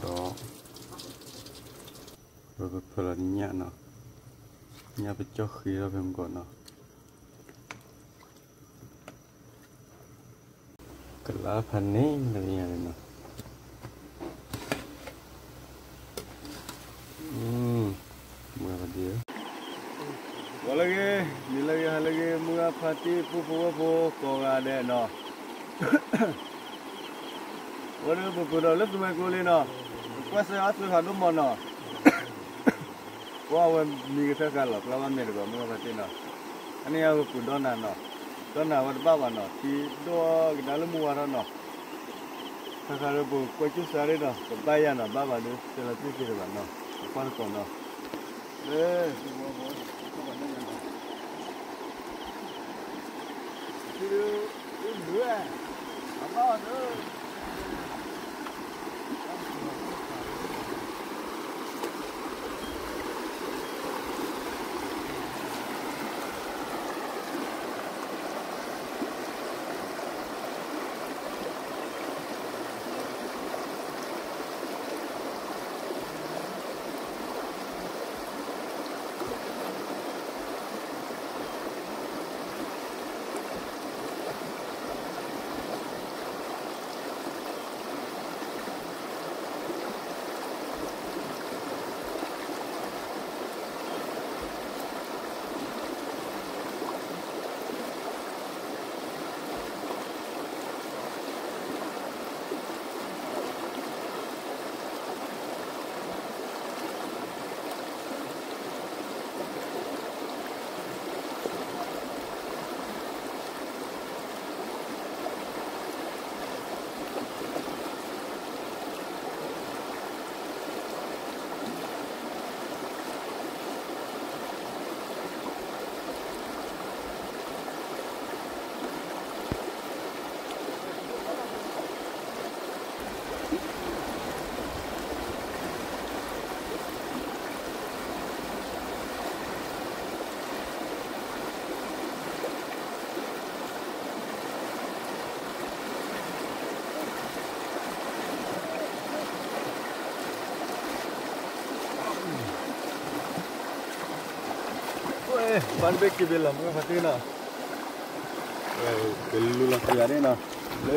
đó rồi phải là nhẹ nó nhẹ phải cho khí ra thêm còn nó cái lá phần này là như này nè mưa vào đi lagi mưa pati pupu có ra đây nèวันนี้ปุ๊บเราเลิกทำไมกูเลยเนาะว่าเสียอัดสุดหันลุ่มมันเนาะว่าวันมีกระแสกันหรอกแล้ววันนี้ก็มึงมาที่เนาะอันนี้เอาปุ่นด้านนั้นเนาะด้านนั้นวันบ้าวันเนาะที่ตัวกินอะไรมัวเนาะถ้าเขาเรียกปุ๊บก๋วยจุ๊บสาลีเนาะกับใบยาเนาะบ้าวันนี้เจริญที่สุดวันเนาะควันก่อนเนาะที่ดูเหนื่อยบ้าเนาะBanbek bilang apa hati na? Belu lah tiada na. Le.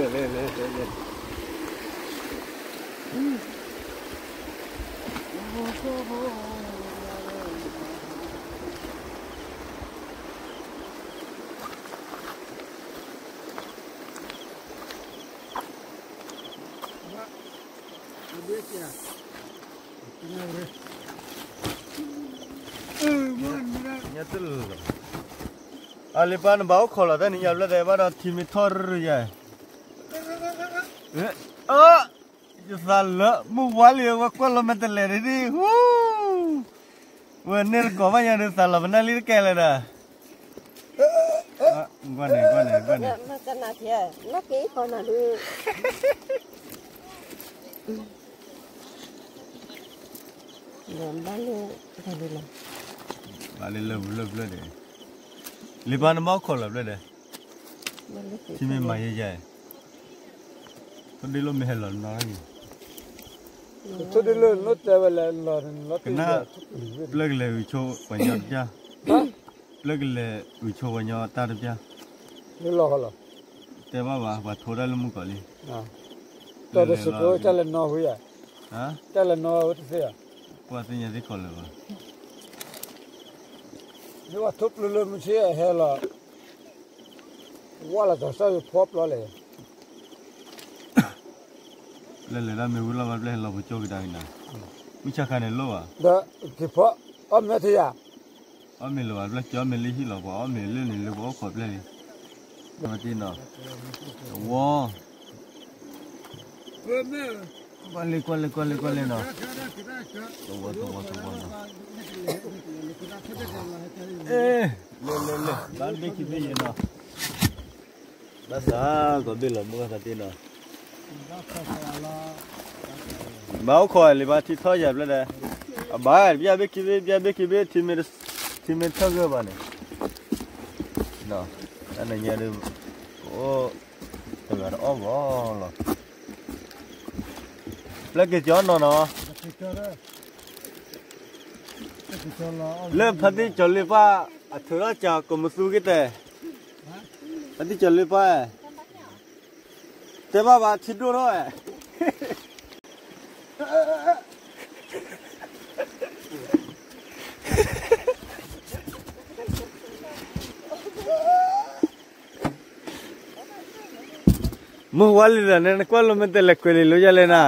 Alipan bau kalau dah ni jawab dah pada tim thor je. Salah, muwali awak kalau macam lari ni, bener kau macam ni salah benar lirik kela dah. Gane. Macam nak ya, nak kau kau nak du. Balik le deh. Liban mau kalau deh. Tim mai je. Tadi lo mehelon lagi. Tadi lo not level lot. Kena plug le uco banyak je. Plug le uco banyak tar je. Ni lo. Teba bah thoda le mukali. Tadi suku jalan no huya. Jalan no itu saya. Kuatnya di kalau bah. Ni wah top lulu mesti hela. Wala dah saya pop le. Le lah mewula malah lo uco kita ina. Macam kan lo ah. Dah kipa mesti ya. Ambil malah jauh melihi lo, ambil ni lo kau beli. Mati no. Wah. Balik no. Tunggu no. Le. Balik kita je no. Basa, kau beli muka mati no. Mau kau lepas itu saja bela. Bayar, biar bekibe timir thagga bane. No. Ana nyari oh tegar Allah แล้วก็จอนเนาะเริ่มพันที่จอลิป้าเธอราจากกรมสุกิเตพันที่จอลิป้าแต่ว่าชิดดูหน่อยมึงวันนี้เนี่ยกว่าเราไม่ได้เล็กกว่าเลยจะเลยนะ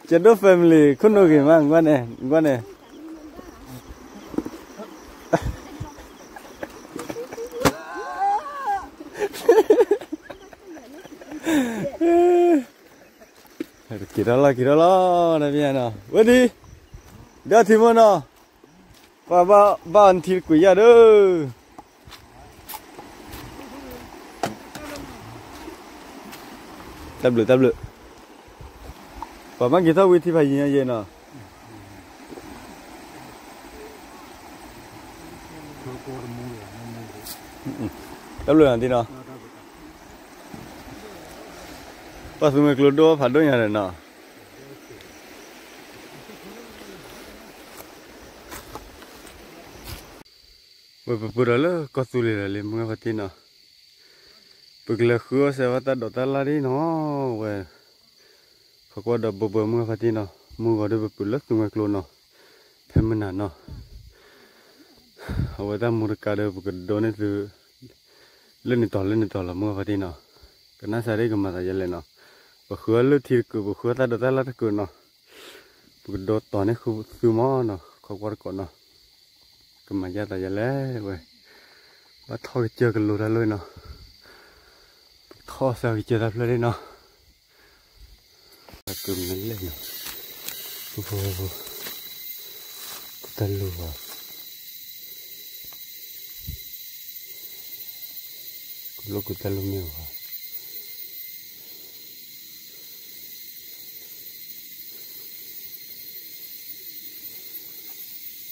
จะดูแฟมิลี่คุณดูกี่มั้งกว่าเนี่ยกี่ดอลลาร์นะพี่น้องวันนี้เดี๋ยวที่มันเนาะบ้านที่กุยาดูตับเลยป้ามันกี่เท่าวิธีพายยิงเย็นเนาะตับเลยอันที่เนาะป้าสมัยกลัวดูผ่านด้วยยังไงเนาะปุ๊บแล้วก็สุริเลยมึงว่าที่เนาะปุ๊บแล้วคือว่าเสวตาดอตาลาดีเนาะเว้ยเขาก็ดับปุ๊บมึงว่าที่เนาะมึงก็ได้ปุ๊บแล้วสมัยกลัวเนาะเพิ่มมันเนาะเอาไว้ตามมือการเดินปุ๊บโดนนี่คือเล่นต่อละมึงว่าที่เนาะก็น่าใส่ได้ก็มาแต่ยันเลยเนาะปุ๊บคือเลือดที่คือปุ๊บคือตาดอตาลาตะกูเนาะปุ๊บโดนตอนนี้คือซูมอเนาะเขาก็ก่อนเนาะก็มายัดแต่ยันแล้วเว้ยว่าท่อเจอกันรู้ได้เลยเนาะท่อเสียเจอได้เลยเนาะกึ่มนั่นเลยเนาะโอ้โหตะลุอ่ะลูกตะลุเมียวอ่ะ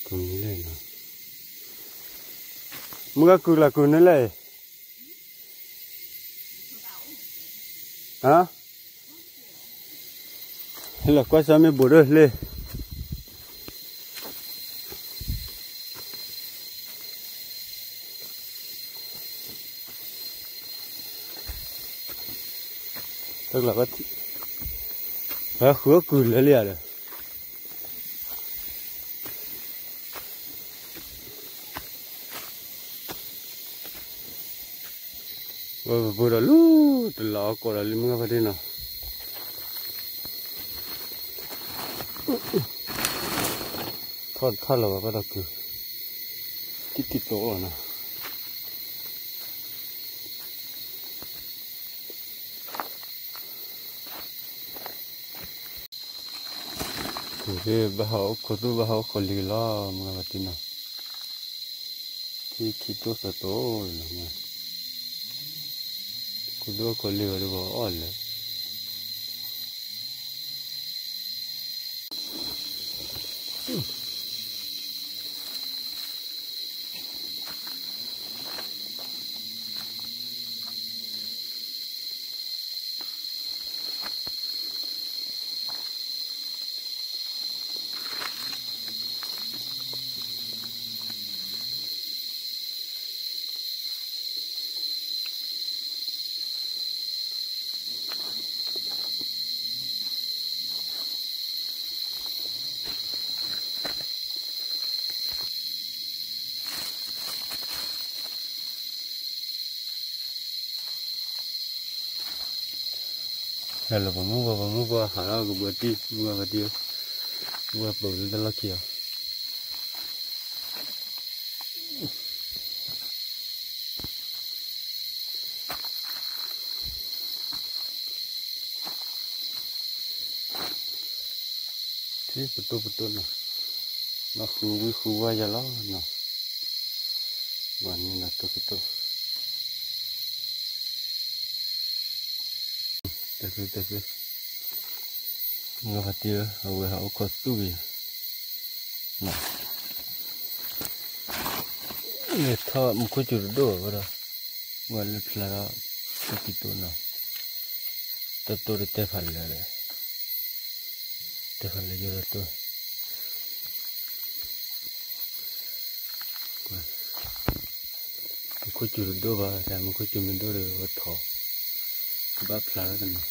กึ่มนั่นเลยเนาะมึงก็คือละกูนั่นเลยฮะเฮ้ยละก็จะไม่บุญเลยtức là có khứa cùi lấy liền rồi vừa đó lú từ lọ cổ là lim ngay đây nào thoát là bắt đầu cứ kít tổ rồi nè cái bảo có tu bảo có lì lo mà cái tin nào thì tổ sa tổ là nghe có tu có lì rồi bảo ổn đấy hello bố mua hả nó cũng bữa đi mua cái tiêu mua bầu lên đó kia thế betul nó khu qua giờ đó nè và như là tôi tapi nggak hati hau kos tu bi, nah, ini thà muka jurdo berah, walaupun pelara begitu nah, tetap itu tefal le. Deja le llevo todo. Một cái chuột đô vào, là một cái chuột mình đô được vào thỏ, bắp lá đó này.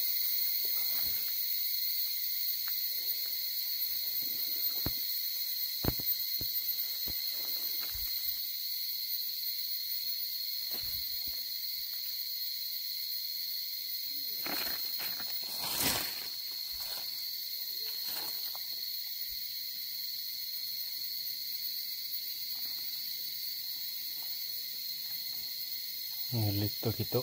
Listo quito.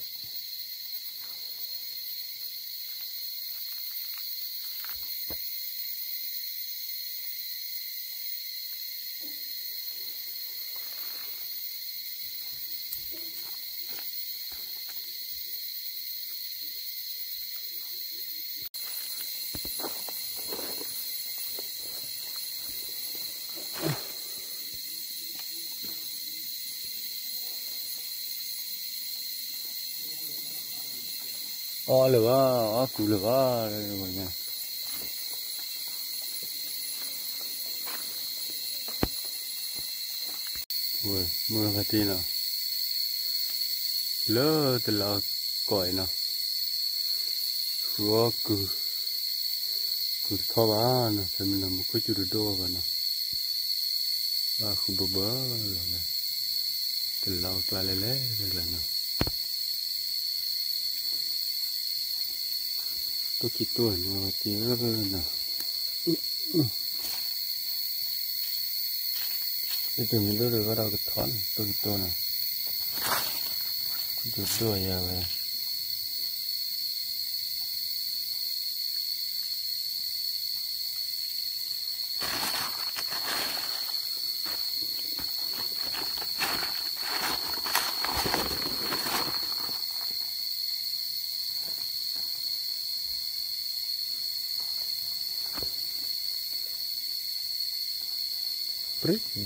Lửa ba, củ lửa ba đây mọi người. Ui, mưa phát đi nào. Lỡ từ là còi nào. Khua củ thọ ba nào, phải mình làm một cái chút đô vào nào. Ba khu bờ bờ rồi. Từ là cài lê rồi là nào. Tôi chỉ tuổi mà tiếng nào. Bây giờ mình đưa được vào đâu cái thoáng tôi này. Tôi đuổi về.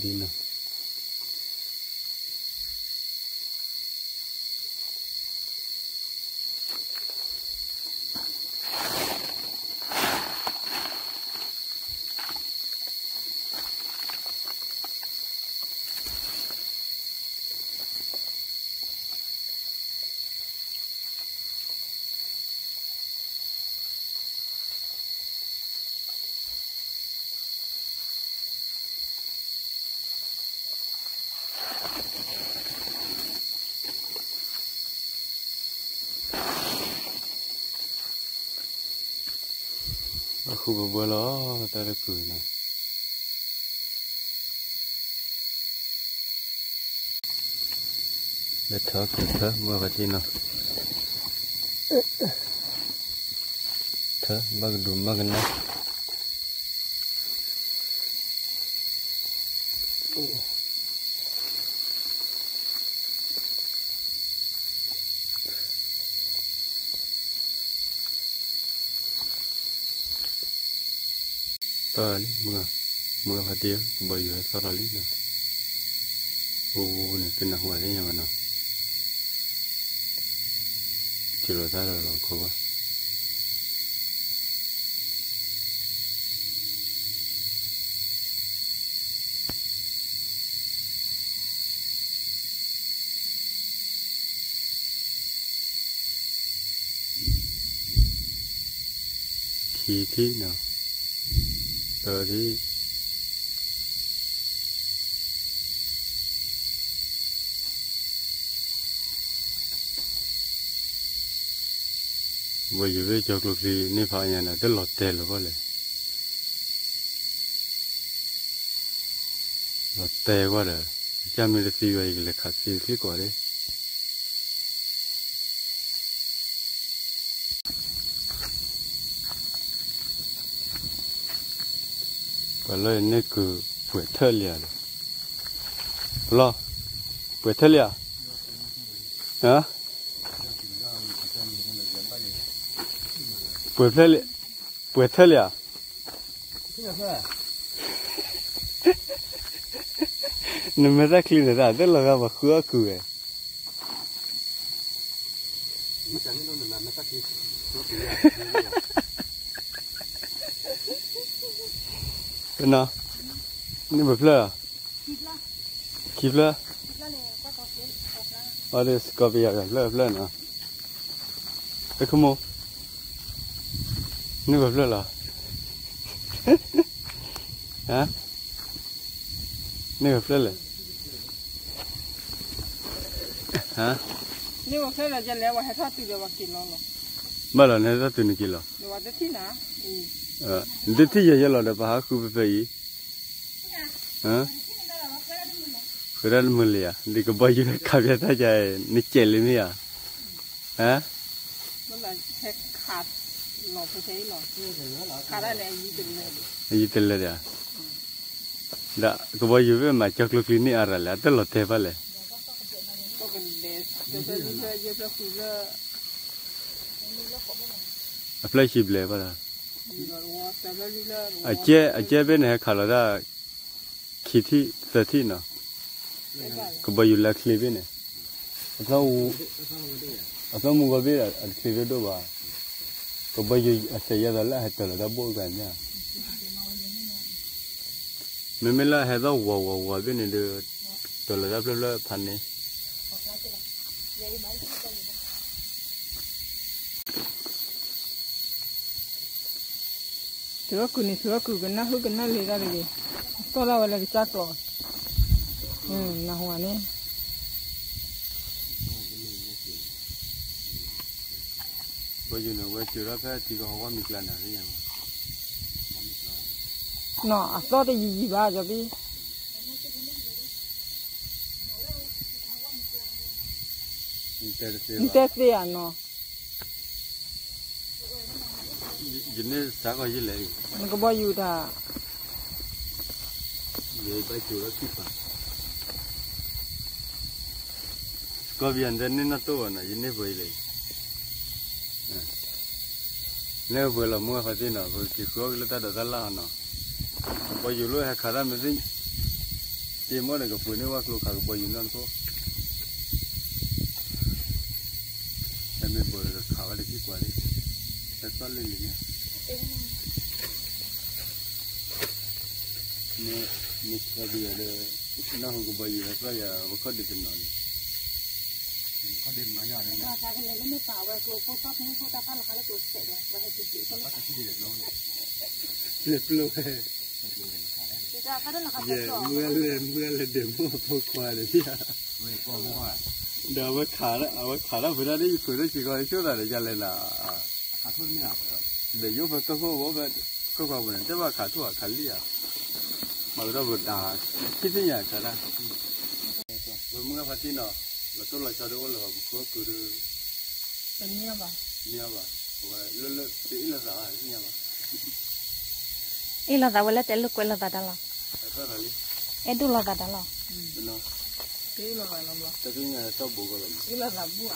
Đi nào. Khu bờ bờ đó ta đã cười nè. Để thở mưa vào trên nào. Thở bao đùm bao cái này. Mưa phát tiếng bởi vì sao là lý nào. Này cái nào ngoài đấy nhà mà nào. Chỉ là ra là khó quá. Khi thế nào. Đi. Bây giờ cái chọc lục gì nên phải nhà nào tới lọt tè là bao lệ. Lọt tè quá rồi. Cha mình là gì vậy là khát gì cái quả đấy. Và lời này cứ buổi thơ lìa rồi. Lo, buổi thơ lìa. Hả? Buổi thơ lìa. Nó mới ra khi ra, tức là mà khứa cười. เป็นเนาะนี่แบบเล่ะคลิปละอ๋อเดี๋ยวก็ไปอยากเล่เนาะไอ้ขโมยนี่แบบเล่เหรอฮะนี่แบบเล่เลยฮะนี่ว่าแค่เราจะแล้วว่าให้ทอดตีเดียวว่ากินแล้วหรอมาแล้วเนี่ยจะตื่นกี่หรอเดี๋ยวว่าจะที่ไหนเดี๋ยวที่เยอะๆเราเดี๋ยวไปหาคูไปอีฮะเพื่อนมึงเลยอ่ะดีก็บ่อยอยู่ขับยาท่าใจนิเจลิมี่อ่ะฮะมันอะไรแค่ขาดหลอดใช้หลอดขาดอะไรยี่ติเลยยี่ติเลยอ่ะด่าก็บ่อยอยู่เว้ยมาจากลูกคลินิกอะไรแล้วแต่หลอดเทปเลยก็เป็นเดสเดี๋ยวจะเยอะคุยก็อัพไลชิบเลยป่ะล่ะอาเจเป็นเหรอขาลได้คิดที่เสร็จที่เนาะก็บ่อยู่แล้วคลิปเนี่ยอามูก็เป็นอันคลิปด้วยว่าก็บ่อยู่เสียแล้วให้ตัวเราบอกกันเนี่ยไม่ละให้เราวัวเป็นเนี่ยตัวเราเรื่อยๆพันเนี่ยถือว่าคุณนี่ถือว่าคุณกันนะคุณกันนะเลยกันเลยตัวเราอะไรจักรนะหัวนี่บ่อยู่เนี่ยว่าจุดรับแค่ที่เขาว่ามีกลั่นอะไรอย่างเนาะตัวที่ยี่บ้าจะพี่อินเตอร์เซียเนาะยินดีสักก็ยิ่งเลยมันก็บ่อยู่ท่าเดี๋ยวไปจุดรับที่ป่ะก็เวียนเดินนี่น่าตัวนะยินดีไปเลยเนี่ยเวลามัวพัดที่น่ะพอคิดว่าเราตัดแต่ละน่ะพออยู่รู้ให้ขาดไม่ได้ที่มัวเนี่ยก็พูดเนี่ยว่าลูกขาก็พออยู่นั่นก็แต่ไม่บ่อยก็ขาอะไรที่กว่านี้แต่ตอนเล่นเนี่ยนี่ก็เบียร์เลยน่าหัวก็พออยู่แล้วก็อย่าว่าเขาเด็ดหน่อยเขาเด็ดน้อยอย่างนี้ถ้าใครเล่นไม่ป่าวไว้กลัวเขาชอบให้เขาตาฟ้าหรือเขาเล่นตัวเสร็จเลยไว้ให้ติดอยู่ก็ไม่ติดเด็ดน้อยเด็ดเลยเมื่อเล่นเดี๋ยวมัวพกควายเลยที่เดี๋ยวว่าขาแล้วเอาว่าขาแล้วเพื่อนได้เพื่อนได้สิ่งอะไรช่วยอะไรกันเลยล่ะขาทุ่นเนี่ยเดี๋ยวยุบก็ว่าก็ว่าเหมือนแต่ว่าขาทุ่นขาเลี้ยมาแล้วก็ด่าคิดที่อย่างไรล่ะมึงก็พัดที่เนาะแล้วตัวเราชาวเดวเราก็คือเป็นเนี่ยป่ะว่าเลื่อนตีละสาเนี่ยป่ะอีละสาวแล้วแต่ลูกก็ละสาได้หรอดูละสาได้หรอเนาะตีละสาน้ำละแต่ที่เนี่ยชอบบุกเลยอีละสาบัว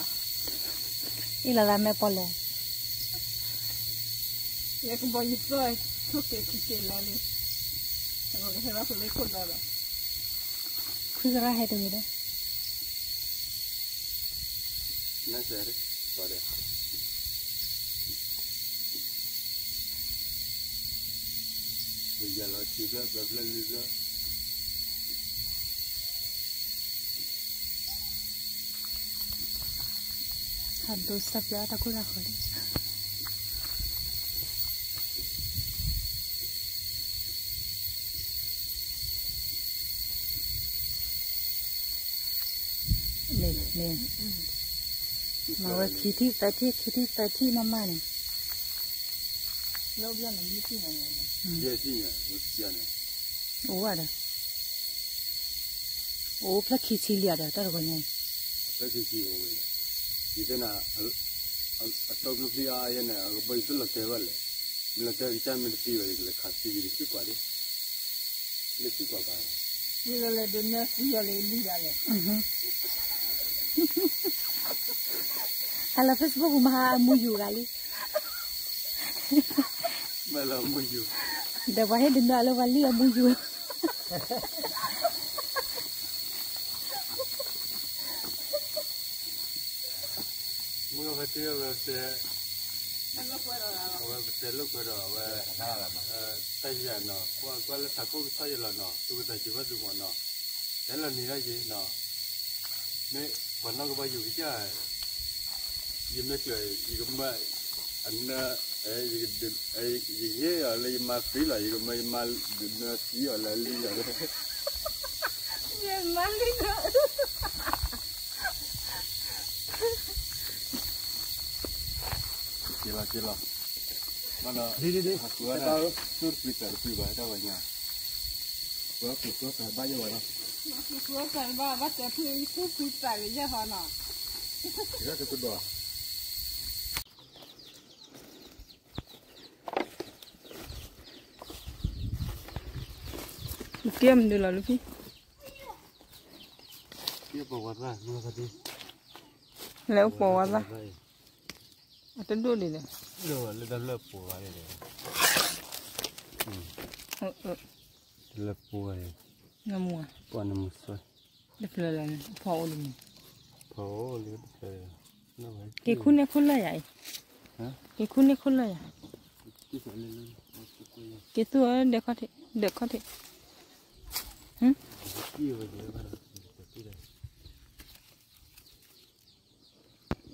อีละสาไม่พอเลยอยากบอกยิ่งเลยทุกเกจิเกล้เลยแต่ก็ให้เราคนเล็กคนละละคืออะไรให้ตัวนี้ด้วยน่าเสียเลยพอเดี๋ยวอย่าเราคิดแล้วแบบเรื่องนี้ก็หันดูสับยาตะกุระคนเนี่ยมาว่าคิดที่แต่ที่มาม่าเนี่ยเราเรียนอะไรที่ไหนเยอะที่เนี่ย我讲的โอ้อะไรโอ้พระคิดชิลีอะไรแต่ละคนไงพระคิดชิลีโอ้ยดิฉันน่ะตัวกลุ่มที่อายันเนี่ยก็ไปสุดละเทวะเลยมันละเทวิจารณ์มันตีไว้เลยขาดที่ดีสุดกว่าดิเลยสุดกว่าไปนี่เราเลยเดินเนี่ยที่เราเลยลีอะไรฮัลโหลเฟซบุ๊กมามูอยู่กันลิมาแล้วมูอยู่เดี๋ยวว่าให้ดินดาแล้ววันนี้มูอยู่มูก็ไปเที่ยวแบบเสีย แต่ลูกก็รอว่าแต่ยังเนาะว่าแล้วถ้ากูใช้แล้วเนาะตัวแต่ชีวิตดูมันเนาะแต่ละนี่ได้ยินเนาะเนี่ยคนนั้นก็ไปอยู่ที่ยิ้มไม่เฉยยิ่งมาอันน่ะยิ่งเยอะอะไรมาฟรีเลยยิ่งมาดูน่าสีอะไรลีอะไรยังมาลีเนาะเจล่าmana aku ada sur Twitter pribadi dah banyak. Aku tak banyak orang. Aku tak baca Twitter je hana. Kita tu doa. Kiam dulu lupi. Kia bawa lah, mana tadi? Leo bawa lah. Ada dua ni. Dua, dah bawa ni. Lepas ni. Ngamua. Puan musuh. Lepas ni, pau ni. Pau ni lepas. Nampak. Kekun ni khula ya? Kekun ni khula ya? Kita ni. Kita dekat. Kia bawa mana?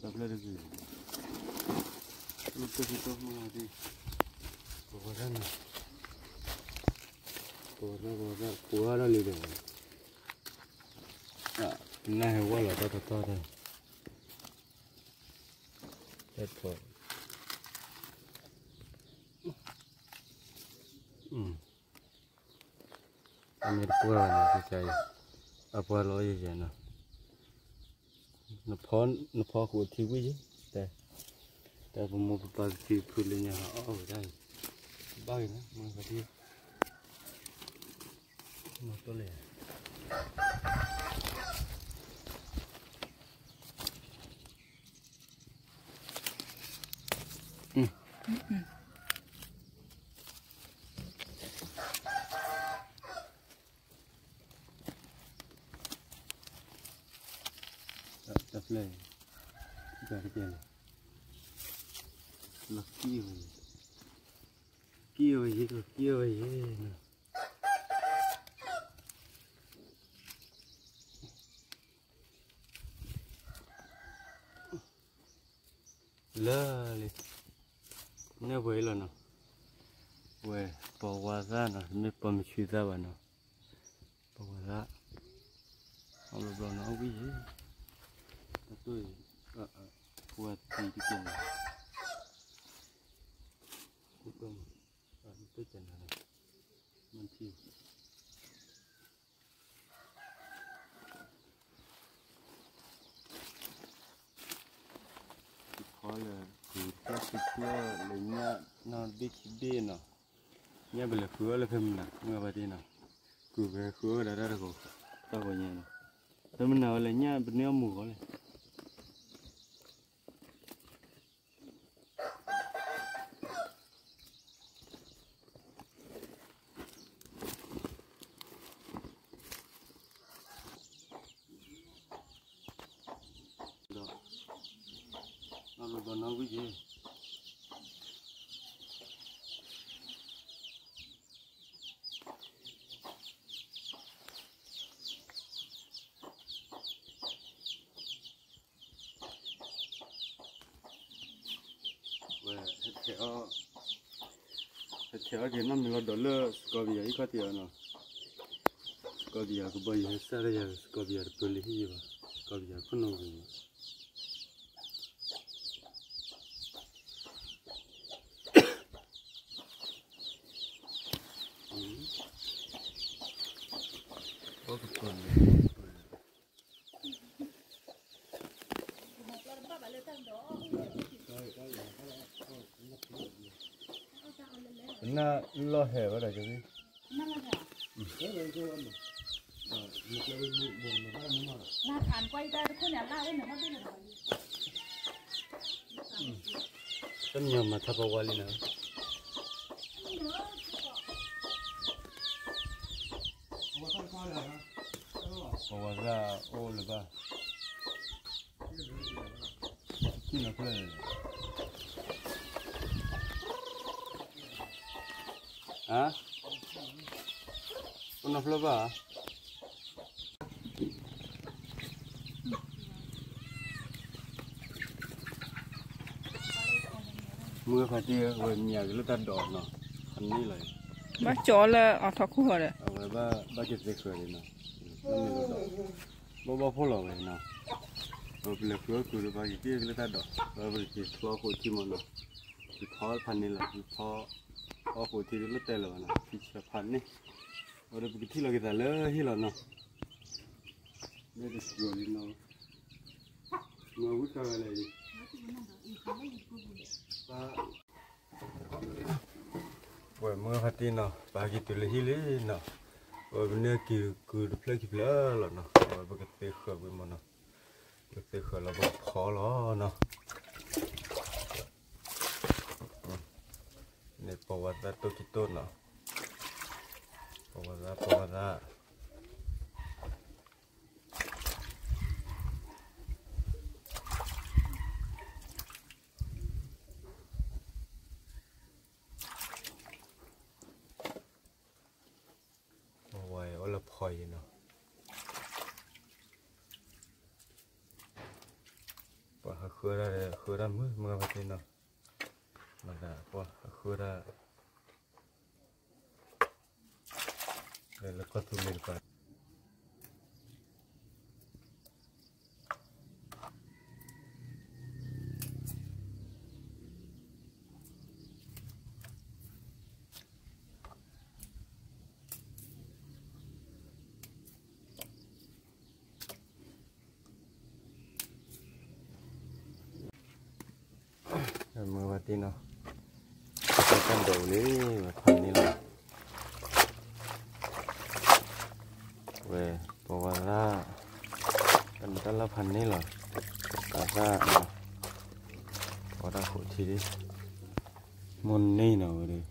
Tak boleh lagi. Lupa kita mana di. Bawa sana. Bawa dah lagi. Ah, nah hewan lah tak ada. Betul. Amir pura ni percaya. Apa lagi je na? Napon aku tiwi je. Dah mau berbagi pulihnya. Oh dah. Bagi na, mana tadi? Betul ya. Tak boleh. Kita kerja. Laki ni. Kio je. Lah, ni boleh lah no. Weh, bawa no, ni pemicuda no. Bawa. Allah belum nak ubi je. Betul. Kuat dikit. Bukan. Itu jangan. Nanti. Kalau kita lenyap narik dia na. Nya boleh kuat le femna, ngapa dia na. Kuat dah kau. Tak banyak na. Femna lenyap benar muka le. Kalau banau je. Theo cái năm mình là đỡ lơ, có bây giờ ít có tiền nào, có bây giờ có bây giờ sao đây giờ, có bây giờ tôi lấy gì vậy, có bây giờ có nông gì. Có cái con này. Na lo hè vào đây cái gì? Na thàn quay ra cái nhà la đấy nó biết là Tâm nhầm mà thắp vào đi nào. Vào ra ô là ba. Khi nào có này? ฮะคนนับแล้วป่ะมือพาที่เว้ยมีอะไรตัดดอกเนาะอันนี้เลยบ้าจอเลยเอาทักคู่เลยเอาไว้บ้าเก็บเศษเกลือเลยเนาะนั่นมีดอกบ้าพูดเลยเนาะเราเป็นเลือกคือบ้าเก็บเลยตัดดอกเราเป็นเก็บทั่วโคตรที่มันเนาะที่ท้อพันนี่แหละที่ท้อโคตรที่เราเตะเลยนะที่เชือกพันนี่เราเป็นที่เราเก็บแต่เลยที่เราเนาะไม่ได้สวยเนาะมาวุ้นกันอะไรดิว่าเมื่อพัดที่เนาะปากิตุเลยที่เลยเนาะว่าเป็นเนื้อคือเพลย์หรอเนาะว่าเป็นเตะเขือเป็นมันเนาะเตะเขือเราบอกพอแล้วเนาะเนี่ยประวัติตัวกิโต้เนาะประวัติพอยเนาะปะคือได้เมื่อวันนี้เนาะมันได้ปะคือได้แล้วก็ทุ่มเงินไปเมื่อวันที่เนาะจะกันเดี๋ยวนี้พันนี้แหละเว้ยเพราะว่าละกันละพันนี้เหรอกาซ่าเนาะพอได้โคตรทีดิมุนนี่เนาะเลย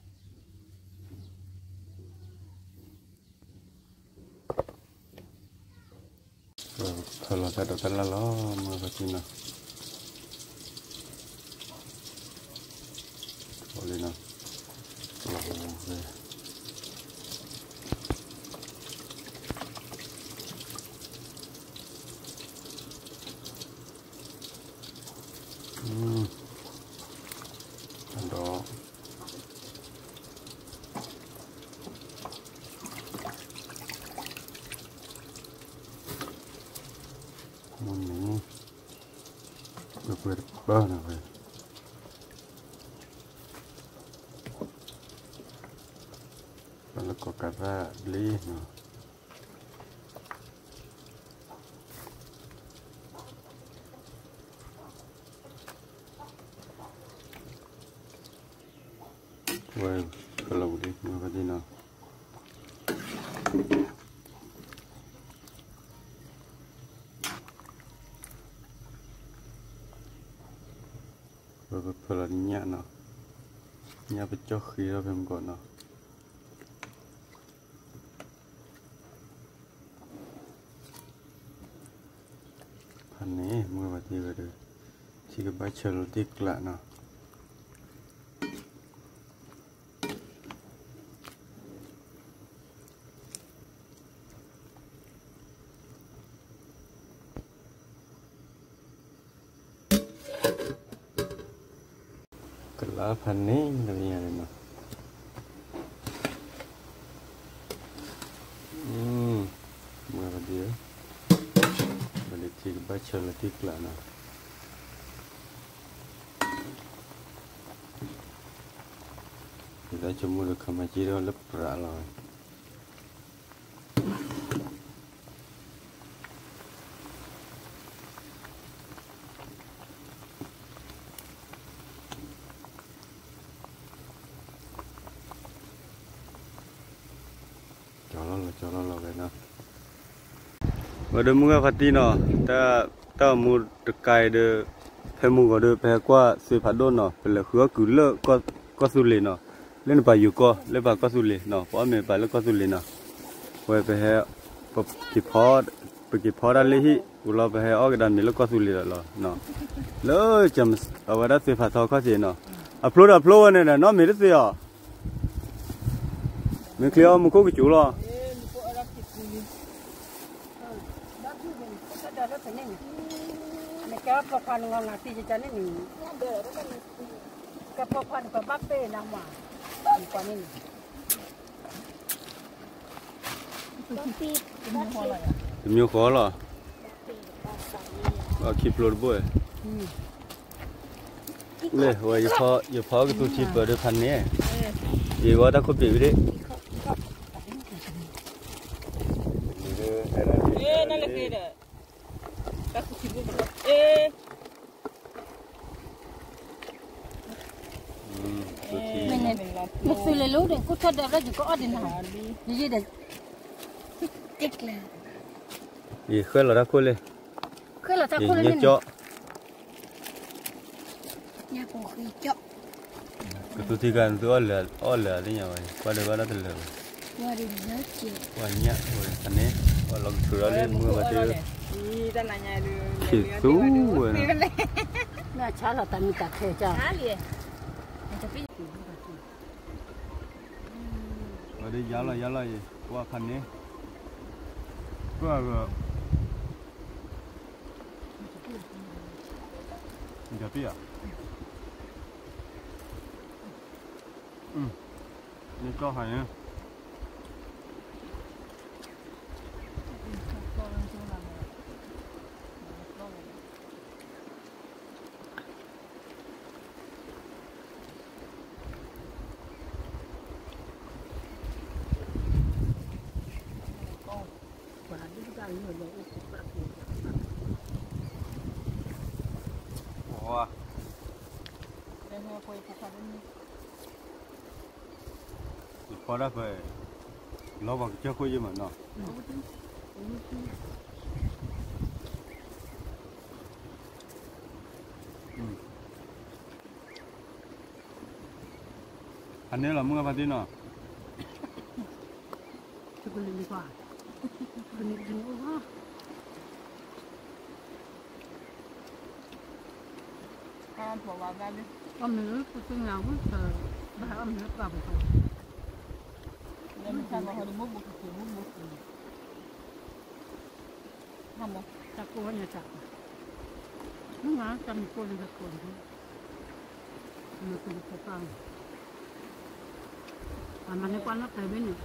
kalau ada terlalu lama begini, boleh nak, ada. Ini beberapa apa? Kalau kau kata beli, no. Well, kalau beli, apa sih no? Pelannya no, nya pecah kira pemkot no. Panih, mengapa tiba tu? Jika baca lotik lah no. Kelah paning tapi ada no. Mengapa dia? Balik tiga baca letik lah no. Kita cuma le kamajiro leprak lah. Jalan lah kena. Pada mula pati no, ta mu dekai de, pemu ko de pekwa sepadon no, pele hua gula ko sule no, len pa yuko, le pa ko sule no, pa me pa le ko sule no. Wei pe kipod alihi, ulo pe organ mi le ko sule lo no. Lo jam awada sepadon ko se no. Upload ne no mi le se yo. mình kêu mình có cái chủ lo cái bọc khoan ngon là thì cho nên mình cái bọc khoan có bắp bê nằm mà còn nên nhiều khó rồi kịp lột bôiเลยว่าอย่าพอกับตัวชีเปิดด้วยพันนี้ดีกว่าถ้าเขาเปลี่ยนไปดินั่นแหละคือเด้อก็คือชิบุmột phi lấy lúa để cút thật đẹp ra chỉ có ở đây nào gì để tích là gì khơi là ra khơi lên khơi là ta khơi lên cho nhà cổ khi cho cái tôi thì gần tôi ở lửa đấy nhỉ qua đây qua đó thì lửa qua đây rất chiều qua nhá rồi anh ấy qua lòng thử lên mưa mà tiêu chỉ sú rồi nè là chả là tại mình cả thế cha ở đây giá là gì qua khăn này qua rồi giờ biết àนี่ก็หายนะว้าพอได้ไปเราบอกเจ้าคุยยังเหมือนเนาะอันนี้เราเมื่อวันที่เนาะจะไปเลยดีกว่าคนนี้กินว่าผัวว่าได้ดิอมเนื้อคือเงาเธอบ้าอมเนื้อกลับไปก่อนแล้วมันทำมาเขาดูมุกบุกคือมุกบุกทำมั้งจักรวาลเนี่ยจักน้องหมาจำคนละคนที่มันคือตัวฟังมันในความนักแต่ไม่หนึ่ง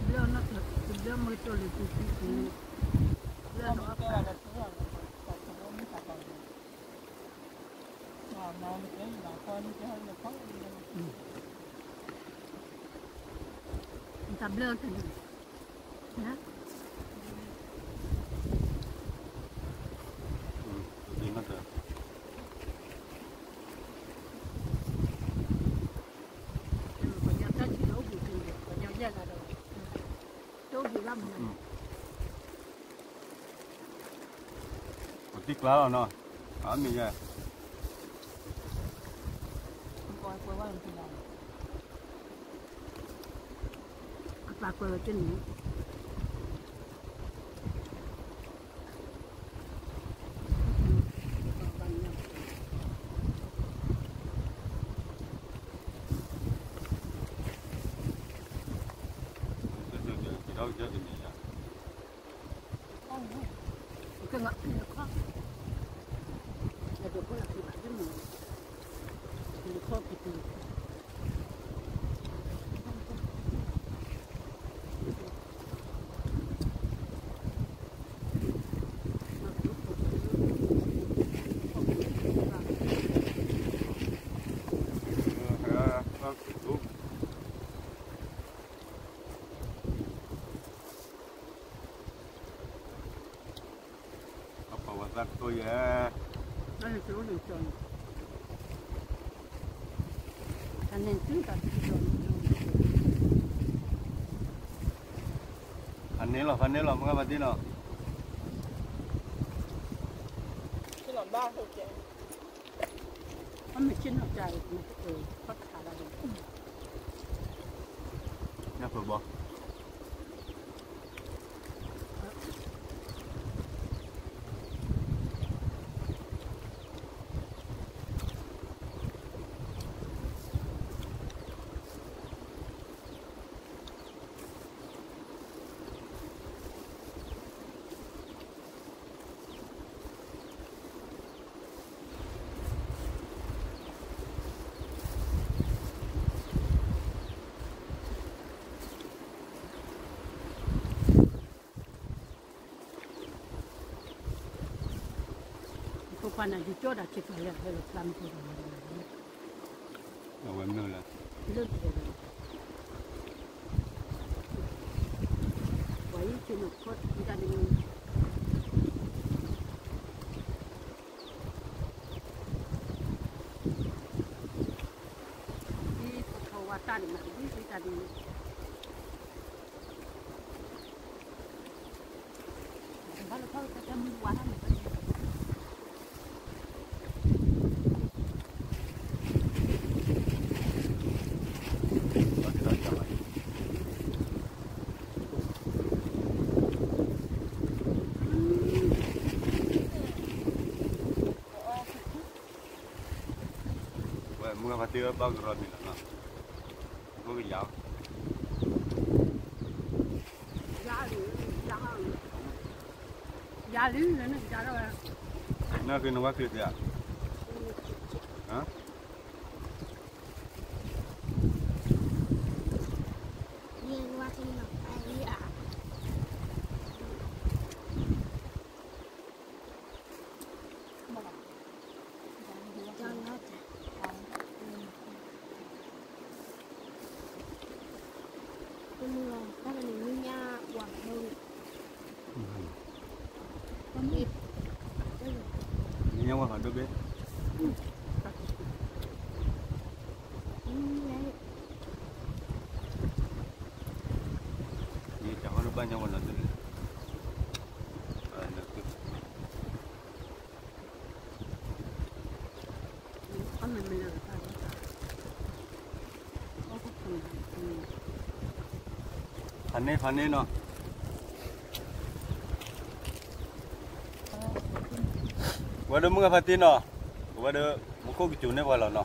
เรื่องนักเรื่องมันจะเลยคือเรื่องนักแต่น้องเองหลายคนจะให้เราเข้าทำเรื่องกันนะดีมากเลยอยากได้ที่เราอยู่ที่อยากแยกอะไรโต๊ะอยู่ลำเลยติ๊กแล้วเนาะมีไงปลาเปิดจนนี้ก็งับเนี่ยข้อแต่ดูคนละที่แบบนี้มันข้อผิดเลยรักตัวแย่นั่นคือหนึ่งจนอันนี้ซื้อกันจนอันนี้เหรอมึงเอามาที่เนาะที่หลอนบ้าถูกใจมันไม่ชิ้นหัวใจมันพัฒนาอะไรน่าฝึกบ่ quan là đi chỗ đã chỉ phải là làm thôi ở bên nơi là lớn rồi vậy thì nó có gia đình đi thầu qua ta để mà đi gia đình kalau kau kata muat mua vào tiêu bao rồi mình là mua cái dạo giá lý nữa giá đâu nó khi nó quá kia à hả nhưng qua khi nó phải à cho nó mưa các bạn nhìn nha quảng đông nhưng mà phải được biết như cháu nó bao nhiêu mà nó được phản nè nó qua đó mua phát tin nó qua đó một cô cái chủ này vào nó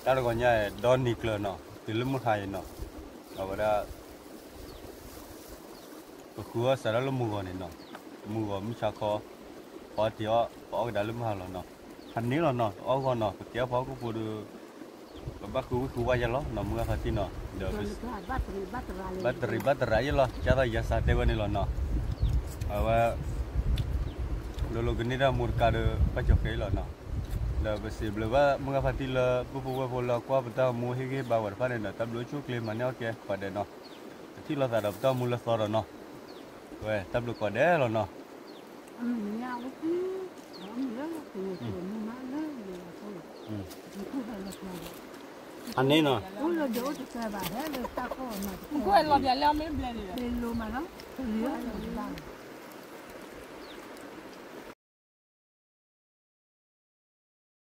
ta là còn nhà đòn nịt lờ nó từ lúc một hai nó ở đó cái khu xã đó lúc mua này nó mua mình chả có tiền ở cái đó lúc hai nó hành ní là nó ở con nó cái kéo phó của được bác khu bao giờ nó mua phát tin nó được battery lo cha ta ya sa te bani lo no awa lolo gini da murka de pachok ke lo no la besi bleva munga fati la pupu la kwa bata mu hege bawar fa ne na tab lo chu kle manya ke pada no ti lo ta da ta mu la soro no we tab lo ko de lo no nhà lúc mình lớn thì mình má lớn anh ấy nó ôi là chỗ thì sao bà hết được ta có mà Cô ấy làm gì làm mấy bữa này? bên luôn mà nó lứa